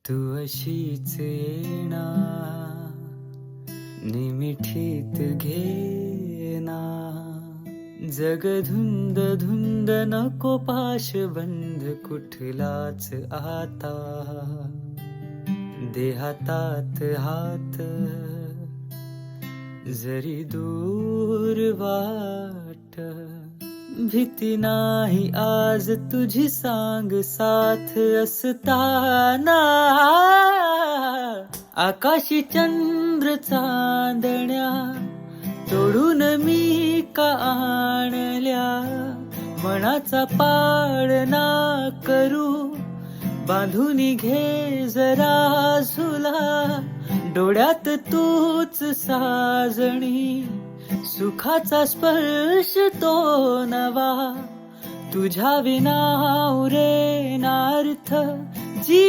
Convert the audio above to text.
तू अशीच येणार निमिठीत घेना जग धुंद धुंद नको पाशबंध कुठलाच आता दे हातात हात जरी दूर वाट भीती नाही आज तुझी सांग साथ असताना आकाशी चंद्र चांदण्या तोडून मी का आणल्या मनाचा पाळणा करू बांधून घे जरा झुला डोळ्यात तूच साजणी सुखाचा स्पर्श तो नवा तुझ्या विना उरेनार्थ जी